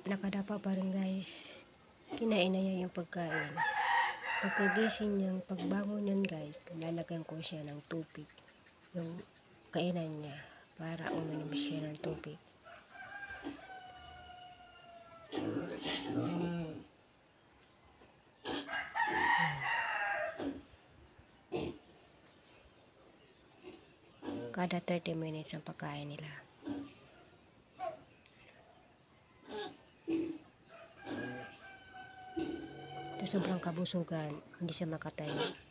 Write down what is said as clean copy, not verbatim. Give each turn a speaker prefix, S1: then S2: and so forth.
S1: nakadapa pa rin guys. Kinain na niya yung pagkain. Pagkagising niyang, pagbangon niyan guys, lalagyan ko siya ng tubig. Yung kainan niya para uminom siya ng tubig. Kada 30 minutes ang pagkain nila. Ito sobrang kabusugan, hindi siya makatayo.